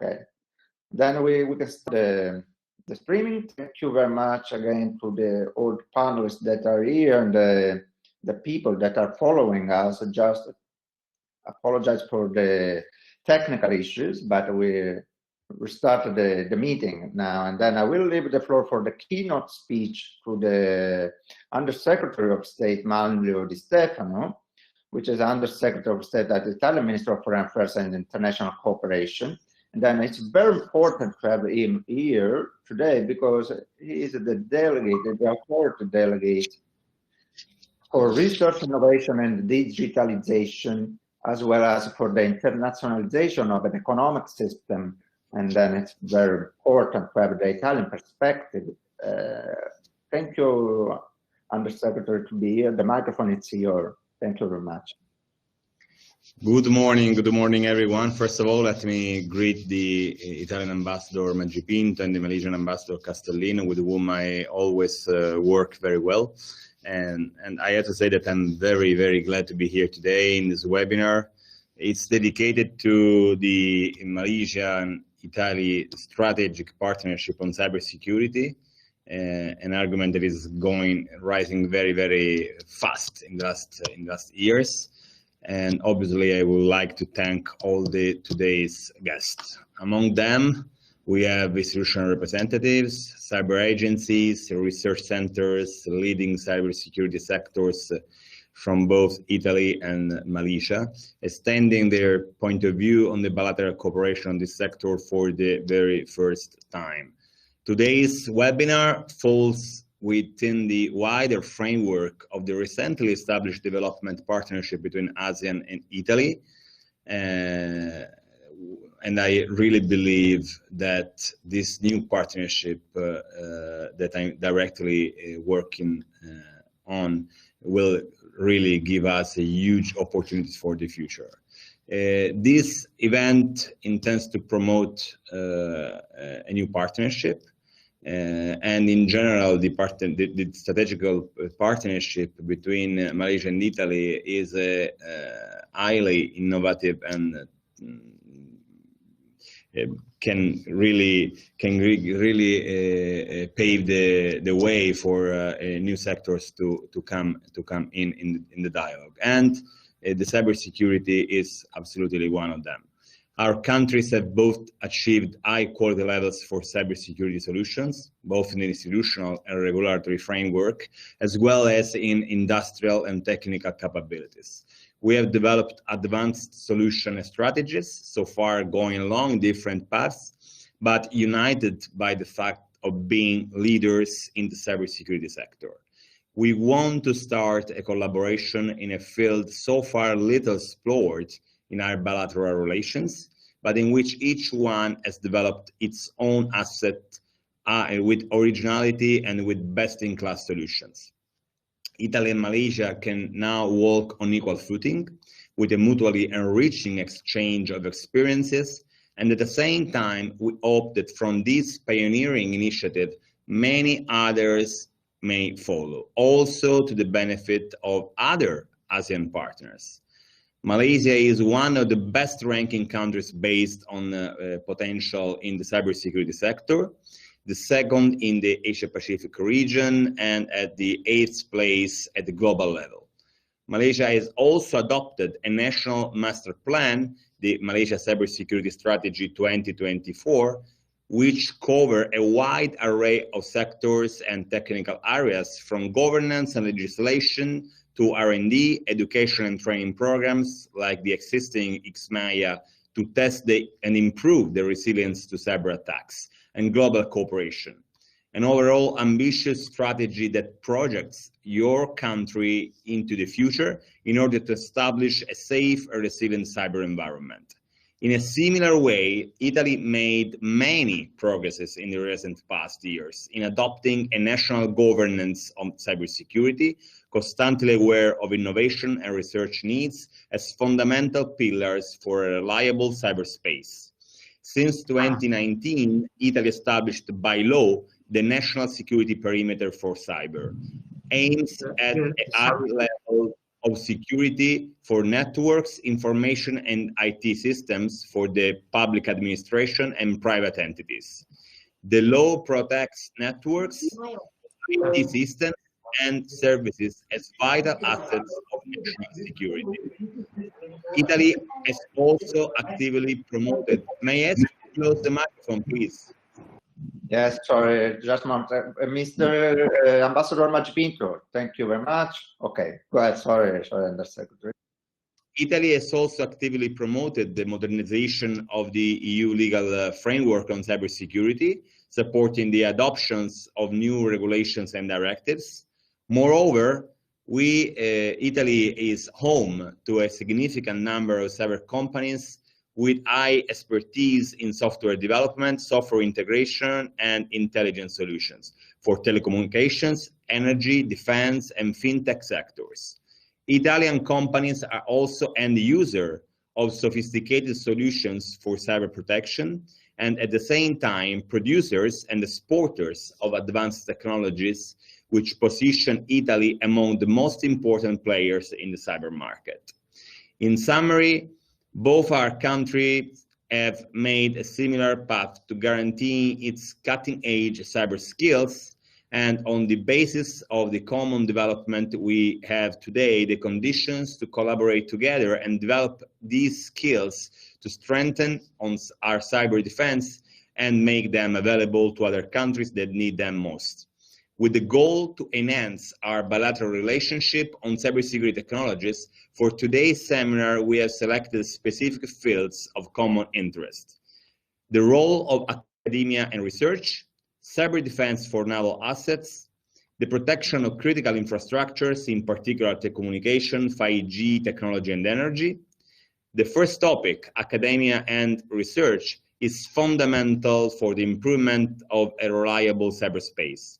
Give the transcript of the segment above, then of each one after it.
Okay. Then we can start the streaming. Thank you very much again to the old panelists that are here and the people that are following us. Just apologize for the technical issues, but we started the meeting now, and then I will leave the floor for the keynote speech to the Undersecretary of State Manlio Di Stefano, which is Undersecretary of State at the Italian Ministry of Foreign Affairs and International Cooperation. And then it's very important to have him here today because he is the delegate, the authority delegate for research, innovation, and digitalization, as well as for the internationalization of an economic system. And then it's very important to have the Italian perspective. Thank you, Undersecretary, to be here. The microphone is yours. Thank you very much. Good morning, everyone. First of all, let me greet the Italian Ambassador Maggi Pinto and the Malaysian Ambassador Castellino, with whom I always work very well. And I have to say that I'm very, very glad to be here today in this webinar. It's dedicated to the Malaysia and Italy strategic partnership on cybersecurity, an argument that is rising very, very fast in the last years. And obviously, I would like to thank all today's guests. Among them, we have institutional representatives, cyber agencies, research centers, leading cybersecurity sectors from both Italy and Malaysia, extending their point of view on the bilateral cooperation on this sector for the very first time. Today's webinar falls within the wider framework of the recently established development partnership between ASEAN and Italy. And I really believe that this new partnership that I'm directly working on will really give us a huge opportunity for the future. This event intends to promote a new partnership. And in general, the strategic partnership between Malaysia and Italy is a highly innovative and can really pave the way for new sectors to come in the dialogue. And the cybersecurity is absolutely one of them. Our countries have both achieved high quality levels for cybersecurity solutions, both in the institutional and regulatory framework, as well as in industrial and technical capabilities. We have developed advanced solution strategies, so far going along different paths, but united by the fact of being leaders in the cybersecurity sector. We want to start a collaboration in a field so far little explored in our bilateral relations, but in which each one has developed its own asset with originality and with best-in-class solutions. Italy and Malaysia can now walk on equal footing with a mutually enriching exchange of experiences, and at the same time, we hope that from this pioneering initiative, many others may follow, also to the benefit of other ASEAN partners. Malaysia is one of the best ranking countries based on potential in the cybersecurity sector, the second in the Asia-Pacific region, and at the 8th place at the global level. Malaysia has also adopted a national master plan, the Malaysia Cybersecurity Strategy 2024, which cover a wide array of sectors and technical areas, from governance and legislation to R&D, education and training programs like the existing XMAIA to test and improve the resilience to cyber attacks, and global cooperation. An overall ambitious strategy that projects your country into the future in order to establish a safe and resilient cyber environment. In a similar way, Italy made many progresses in the recent past years in adopting a national governance on cybersecurity, constantly aware of innovation and research needs as fundamental pillars for a reliable cyberspace. Since 2019, Italy established by law the National Security Perimeter for Cyber, aims at a high level of security for networks, information, and IT systems for the public administration and private entities. The law protects networks, IT systems, and services as vital assets of national security. Italy has also actively promoted. May I ask you to close the microphone, please? Yes, sorry, just a moment. Mr. Ambassador Magipinto, thank you very much. Okay, go ahead. Sorry, Undersecretary. Italy has also actively promoted the modernization of the EU legal framework on cybersecurity, supporting the adoptions of new regulations and directives. Moreover, Italy is home to a significant number of cyber companies with high expertise in software development, software integration, and intelligence solutions for telecommunications, energy, defense, and fintech sectors. Italian companies are also end user of sophisticated solutions for cyber protection, and at the same time, producers and exporters of advanced technologies, which position Italy among the most important players in the cyber market. In summary, both our countries have made a similar path to guarantee its cutting-edge cyber skills, and on the basis of the common development we have today, the conditions to collaborate together and develop these skills to strengthen our cyber defense and make them available to other countries that need them most. With the goal to enhance our bilateral relationship on cybersecurity technologies, for today's seminar, we have selected specific fields of common interest: the role of academia and research, cyber defense for naval assets, the protection of critical infrastructures, in particular telecommunication, 5G technology, and energy. The first topic, academia and research, is fundamental for the improvement of a reliable cyberspace.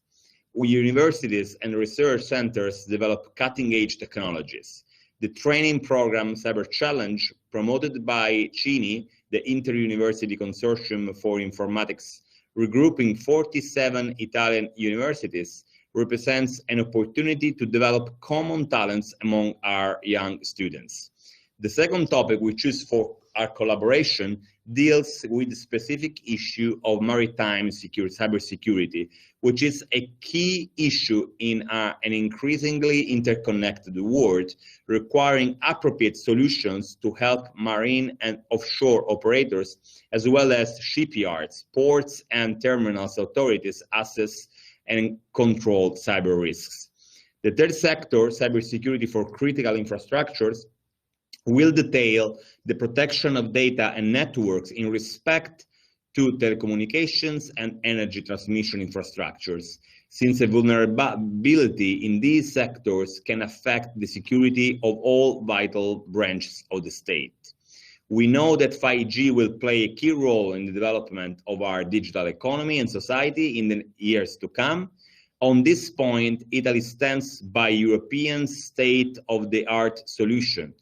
Universities and research centers develop cutting-edge technologies. The training program Cyber Challenge, promoted by CINI, the Inter-University Consortium for Informatics, regrouping 47 Italian universities, represents an opportunity to develop common talents among our young students. The second topic we choose for our collaboration deals with the specific issue of maritime cybersecurity, which is a key issue in an increasingly interconnected world, requiring appropriate solutions to help marine and offshore operators, as well as shipyards, ports, and terminals authorities assess and control cyber risks. The third sector, cybersecurity for critical infrastructures, will detail the protection of data and networks in respect to telecommunications and energy transmission infrastructures, since a vulnerability in these sectors can affect the security of all vital branches of the state. We know that 5G will play a key role in the development of our digital economy and society in the years to come. On this point, Italy stands by European state-of-the-art solution,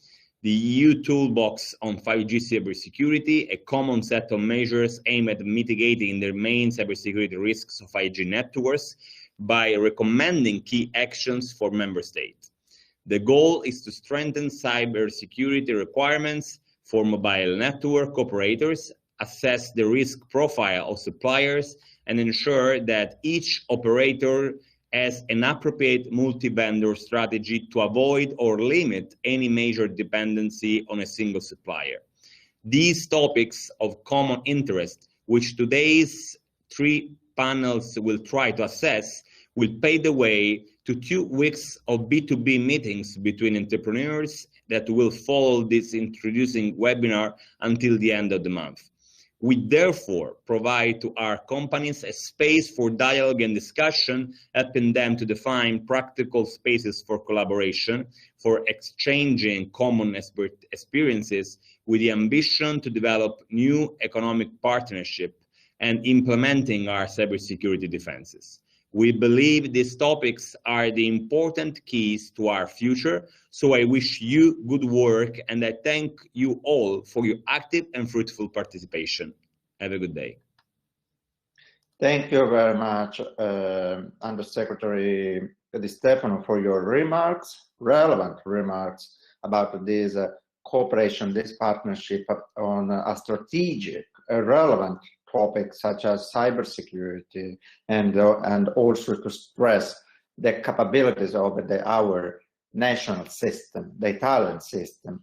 the EU toolbox on 5G cybersecurity, a common set of measures aimed at mitigating the main cybersecurity risks of 5G networks by recommending key actions for member states. The goal is to strengthen cybersecurity requirements for mobile network operators, assess the risk profile of suppliers, and ensure that each operator as an appropriate multi-vendor strategy to avoid or limit any major dependency on a single supplier. These topics of common interest, which today's three panels will try to assess, will pave the way to 2 weeks of B2B meetings between entrepreneurs that will follow this introducing webinar until the end of the month. We therefore provide to our companies a space for dialogue and discussion, helping them to define practical spaces for collaboration, for exchanging common experiences with the ambition to develop new economic partnership and implementing our cybersecurity defenses. We believe these topics are the important keys to our future, so I wish you good work and I thank you all for your active and fruitful participation. Have a good day. Thank you very much, Undersecretary Di Stefano, for your remarks, relevant remarks about this cooperation, this partnership on a strategic, relevant topic such as cybersecurity, and also to stress the capabilities of our national system, the Italian system,